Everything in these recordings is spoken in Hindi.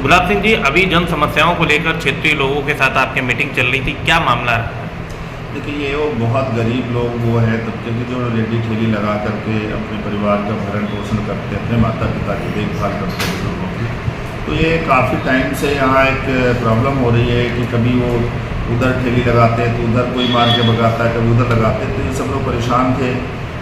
गुलाब सिंह जी, अभी जन समस्याओं को लेकर क्षेत्रीय लोगों के साथ आपकी मीटिंग चल रही थी, क्या मामला है? देखिए, ये वो बहुत गरीब लोग वो हैं तबके के जो रेडी ठेली लगा करके अपने परिवार का भरण पोषण करते हैं, अपने माता पिता की देखभाल करते हैं बुजुर्गों की। तो ये काफ़ी टाइम से यहाँ एक प्रॉब्लम हो रही है कि कभी वो उधर ठेली लगाते हैं तो उधर कोई मार के भगाता है, कभी उधर लगाते हैं, तो ये सब लोग परेशान थे।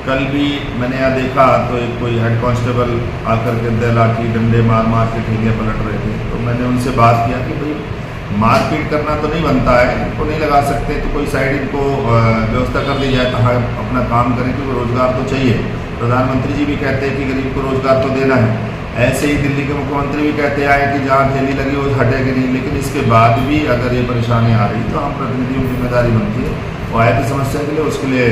कल भी मैंने यहाँ देखा तो एक कोई हेड कांस्टेबल आकर के लाठी डंडे मार मार के ठेलियाँ पलट रहे थे। तो मैंने उनसे बात किया कि भाई मारपीट करना तो नहीं बनता है, इनको नहीं लगा सकते तो कोई साइड इनको व्यवस्था कर दी जाए, कहाँ अपना काम करें, क्योंकि रोज़गार तो चाहिए। प्रधानमंत्री जी भी कहते हैं कि गरीब को रोज़गार तो देना है। ऐसे ही दिल्ली के मुख्यमंत्री भी कहते आए कि जहाँ ठेली लगी वो हटेगी नहीं, लेकिन इसके बाद भी अगर ये परेशानी आ रही तो हम प्रतिनिधियों की जिम्मेदारी बनती है वो आए थी समस्या के लिए, उसके लिए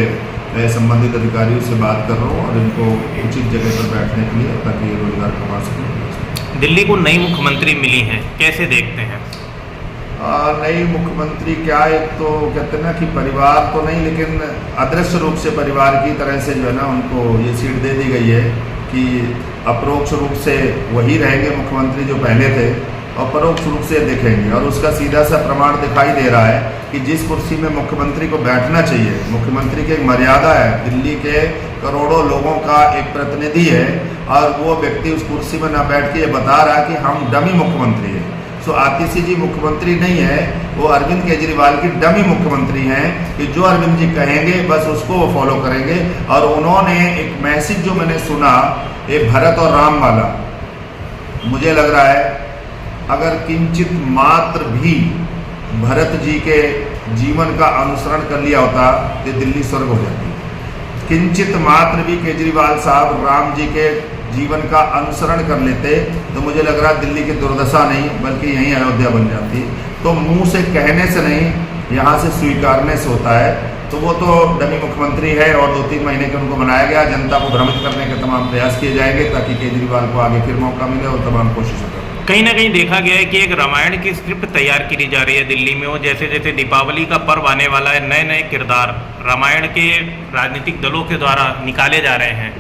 मैं संबंधित अधिकारियों से बात कर रहा हूँ और इनको उचित जगह पर बैठने के लिए, ताकि ये रोजगार कमा सकें। दिल्ली को नई मुख्यमंत्री मिली है, कैसे देखते हैं? नई मुख्यमंत्री क्या, एक तो कहते हैं ना कि परिवार तो नहीं लेकिन अदृश्य रूप से परिवार की तरह से जो है ना उनको ये सीट दे दी गई है कि अपरोक्ष रूप से वही रहेंगे मुख्यमंत्री जो पहले थे और परोक्ष रूप से देखेंगे। और उसका सीधा सा प्रमाण दिखाई दे रहा है कि जिस कुर्सी में मुख्यमंत्री को बैठना चाहिए, मुख्यमंत्री की एक मर्यादा है, दिल्ली के करोड़ों लोगों का एक प्रतिनिधि है और वो व्यक्ति उस कुर्सी में ना बैठ के ये बता रहा है कि हम डमी मुख्यमंत्री हैं। सो आतिशी जी मुख्यमंत्री नहीं है, वो अरविंद केजरीवाल की डमी मुख्यमंत्री हैं कि जो अरविंद जी कहेंगे बस उसको वो फॉलो करेंगे। और उन्होंने एक मैसेज जो मैंने सुना ये भरत और राम वाला, मुझे लग रहा है अगर किंचित मात्र भी भरत जी के जीवन का अनुसरण कर लिया होता तो दिल्ली स्वर्ग हो जाती। किंचित मात्र भी केजरीवाल साहब राम जी के जीवन का अनुसरण कर लेते तो मुझे लग रहा दिल्ली की दुर्दशा नहीं बल्कि यहीं अयोध्या बन जाती। तो मुंह से कहने से नहीं, यहाँ से स्वीकारने से होता है। तो वो तो डमी मुख्यमंत्री है और 2-3 महीने के उनको बनाया गया, जनता को भ्रमित करने के तमाम प्रयास किए जाएंगे ताकि केजरीवाल को आगे फिर मौका मिले और तमाम कोशिशें करें। कहीं ना कहीं देखा गया है कि एक रामायण की स्क्रिप्ट तैयार की जा रही है दिल्ली में। वो जैसे जैसे दीपावली का पर्व आने वाला है, नए नए किरदार रामायण के राजनीतिक दलों के द्वारा निकाले जा रहे हैं,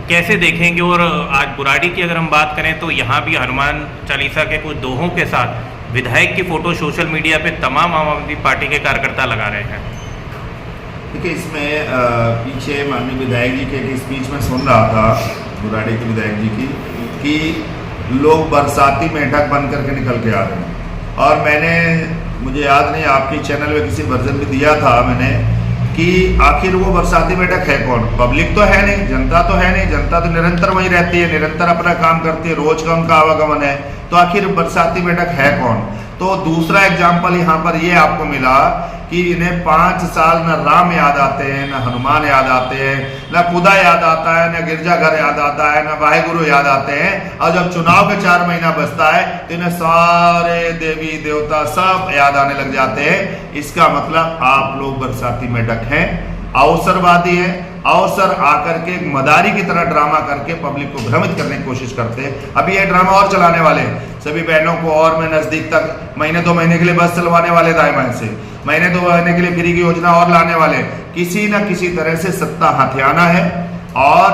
कैसे देखेंगे? और आज बुराड़ी की अगर हम बात करें तो यहाँ भी हनुमान चालीसा के कुछ दोहों के साथ विधायक की फोटो सोशल मीडिया पे तमाम आम आदमी पार्टी के कार्यकर्ता लगा रहे हैं। देखिए, इसमें पीछे माननीय विधायक जी के स्पीच में सुन रहा था, बुराड़ी के विधायक जी की, कि लोग बरसाती मेंढक बन करके निकल के आ रहे हैं। और मुझे याद नहीं, आपके चैनल में किसी वर्जन में दिया था मैंने कि आखिर वो बरसाती मेंढक है कौन? पब्लिक तो है नहीं, जनता तो है नहीं, जनता तो निरंतर वहीं रहती है, निरंतर अपना काम करती है, रोज का उनका आवागमन है। तो आखिर बरसाती मेंढक है कौन? तो दूसरा एग्जाम्पल यहाँ पर ये आपको मिला कि इन्हें 5 साल न राम याद आते हैं, न हनुमान याद आते हैं, न खुदा याद आता है, न गिरजाघर याद आता है, न वाहेगुरु याद आते हैं। और जब चुनाव के 4 महीना बचता है तो इन्हें सारे देवी देवता सब याद आने लग जाते हैं। इसका मतलब आप लोग बरसाती मेंढक हैं, अवसरवादी हैं, अवसर आकर के मदारी की तरह ड्रामा करके पब्लिक को भ्रमित करने की कोशिश करते हैं। अभी ये ड्रामा और चलाने वाले हैं, सभी बहनों को और मैं नजदीक तक महीने 2 महीने के लिए बस चलवाने वाले दाएं बाएं से, महीने 2 महीने के लिए फ्री की योजना और लाने वाले। किसी न किसी तरह से सत्ता हथियाना है और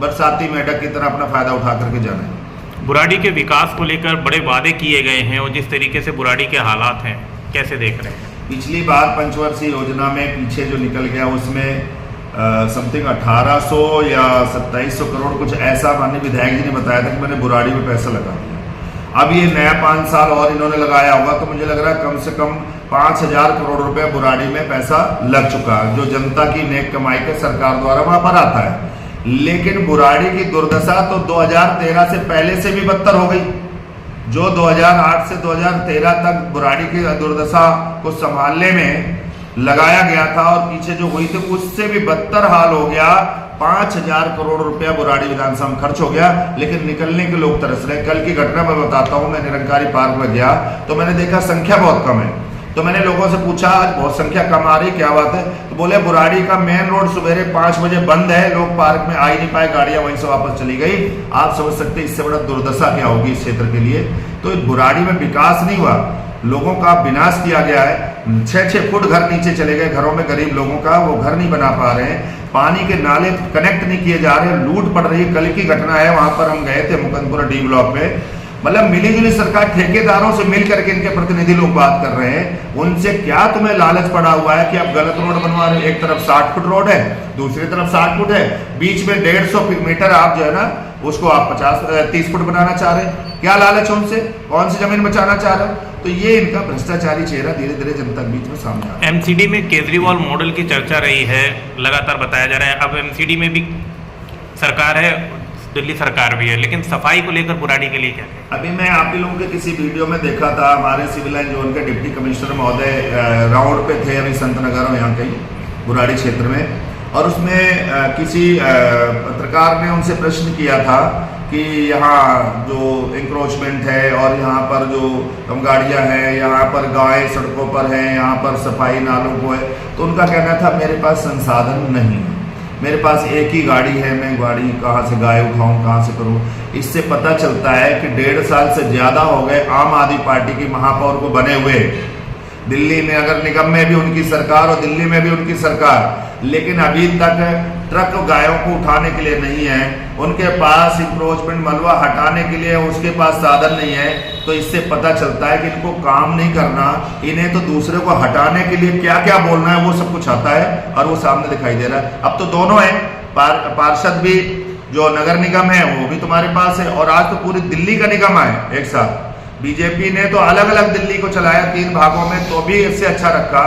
बरसाती मेंढक की तरह अपना फायदा उठा करके जाना है। बुराड़ी के विकास को लेकर बड़े वादे किए गए हैं और जिस तरीके से बुराड़ी के हालात हैं, कैसे देख रहे हैं? पिछली बार पंचवर्षीय योजना में पीछे जो निकल गया उसमें समथिंग 1800 या 2700 करोड़ कुछ ऐसा माननीय विधायक जी ने बताया था कि मैंने बुराड़ी में पैसा लगा दिया। अब ये नया 5 साल और इन्होंने लगाया होगा तो मुझे लग रहा है कम से कम 5000 करोड़ रुपए बुराड़ी में पैसा लग चुका है, जो जनता की नेक कमाई के सरकार द्वारा वहां पर आता है। लेकिन बुराड़ी की दुर्दशा तो 2013 से पहले से भी बदतर हो गई। जो 2008 से 2013 तक बुराड़ी की दुर्दशा को संभालने में लगाया गया था और पीछे जो हुई थी उससे भी बदतर हाल हो गया। 5000 करोड़ रुपया बुराड़ी विधानसभा में खर्च हो गया, लेकिन निकलने के लोग तरस रहे। कल की घटना मैं बताता हूँ, मैं निरंकारी पार्क में गया तो मैंने देखा संख्या बहुत कम है। तो मैंने लोगों से पूछा आज बहुत संख्या कम आ रही, क्या बात है? तो बोले बुराड़ी का मेन रोड सवेरे 5 बजे बंद है, लोग पार्क में आ ही नहीं पाए, गाड़ियां वहीं से वापस चली गई। आप समझ सकते हैं इससे बड़ा दुर्दशा क्या होगी इस क्षेत्र के लिए। तो बुराड़ी में विकास नहीं हुआ, लोगों का विनाश किया गया है। 6-6 फुट घर नीचे चले गए घरों में, गरीब लोगों का वो घर नहीं बना पा रहे हैं, पानी के नाले कनेक्ट नहीं किए जा रहे, लूट पड़ रही है। कल की घटना है, वहां पर हम गए थे मुकंदपुरा डी ब्लॉक में, मतलब मिली जुली सरकार, ठेकेदारों से मिल करके इनके प्रतिनिधि लोग बात कर रहे हैं। उनसे क्या तुम्हें लालच पड़ा हुआ है कि आप गलत रोड बनवा रहे हो? एक तरफ 60 फुट रोड है, दूसरी तरफ 60 फुट है, बीच में 150 मीटर आप जो है ना उसको आप 30 फुट बनाना चाह रहे हैं। क्या लालच है उनसे? कौन सी जमीन बचाना चाह रहे हो? तो ये इनका भ्रष्टाचारी चेहरा धीरे धीरे जनता के बीच में सामने आ रहा है। एमसीडी में केजरीवाल मॉडल की चर्चा रही है, लगातार बताया जा रहा है। अब एमसीडी में भी सरकार है, दिल्ली सरकार भी है, लेकिन सफाई को लेकर बुराड़ी के लिए क्या है? अभी मैं आप ही लोगों के किसी वीडियो में देखा था, हमारे सिविल लाइन जोन के डिप्टी कमिश्नर महोदय राउंड पे थे अभी संत नगर में, यहाँ कहीं बुराड़ी क्षेत्र में, और उसमें किसी पत्रकार ने उनसे प्रश्न किया था कि यहाँ जो इंक्रोचमेंट है और यहाँ पर जो कम गाड़ियाँ हैं, यहाँ पर गायें सड़कों पर हैं, यहाँ पर सफाई नालों को है, तो उनका कहना था मेरे पास संसाधन नहीं है, मेरे पास एक ही गाड़ी है, मैं गाड़ी कहाँ से गाय उठाऊं, कहाँ से करूं। इससे पता चलता है कि 1.5 साल से ज़्यादा हो गए आम आदमी पार्टी की महापौर को बने हुए, दिल्ली में नगर निगम में भी उनकी सरकार और दिल्ली में भी उनकी सरकार, लेकिन अभी तक ट्रक गायों को उठाने के लिए नहीं है, उनके पास इंक्रोचमेंट मलबा हटाने के लिए उसके पास साधन नहीं है। तो इससे पता चलता है कि इनको काम नहीं करना, इन्हें तो दूसरे को हटाने के लिए क्या क्या बोलना है वो सब कुछ आता है और वो सामने दिखाई दे रहा है। अब तो दोनों हैं, पार्षद भी जो नगर निगम है वो भी तुम्हारे पास है, और आज तो पूरी दिल्ली का निगम है एक साथ। बीजेपी ने तो अलग अलग दिल्ली को चलाया 3 भागों में, तो भी इससे अच्छा रखा।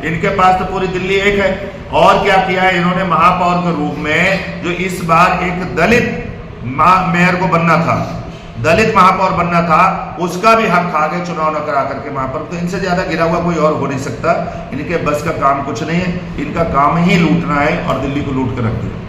इनके पास तो पूरी दिल्ली एक है। और क्या किया है इन्होंने महापौर के रूप में, जो इस बार एक दलित मेयर को बनना था, दलित महापौर बनना था, उसका भी हक खा गए चुनाव न करा करके महापौर। तो इनसे ज्यादा गिरा हुआ कोई और हो नहीं सकता। इनके बस का काम कुछ नहीं है, इनका काम ही लूटना है और दिल्ली को लूट कर रख दिया।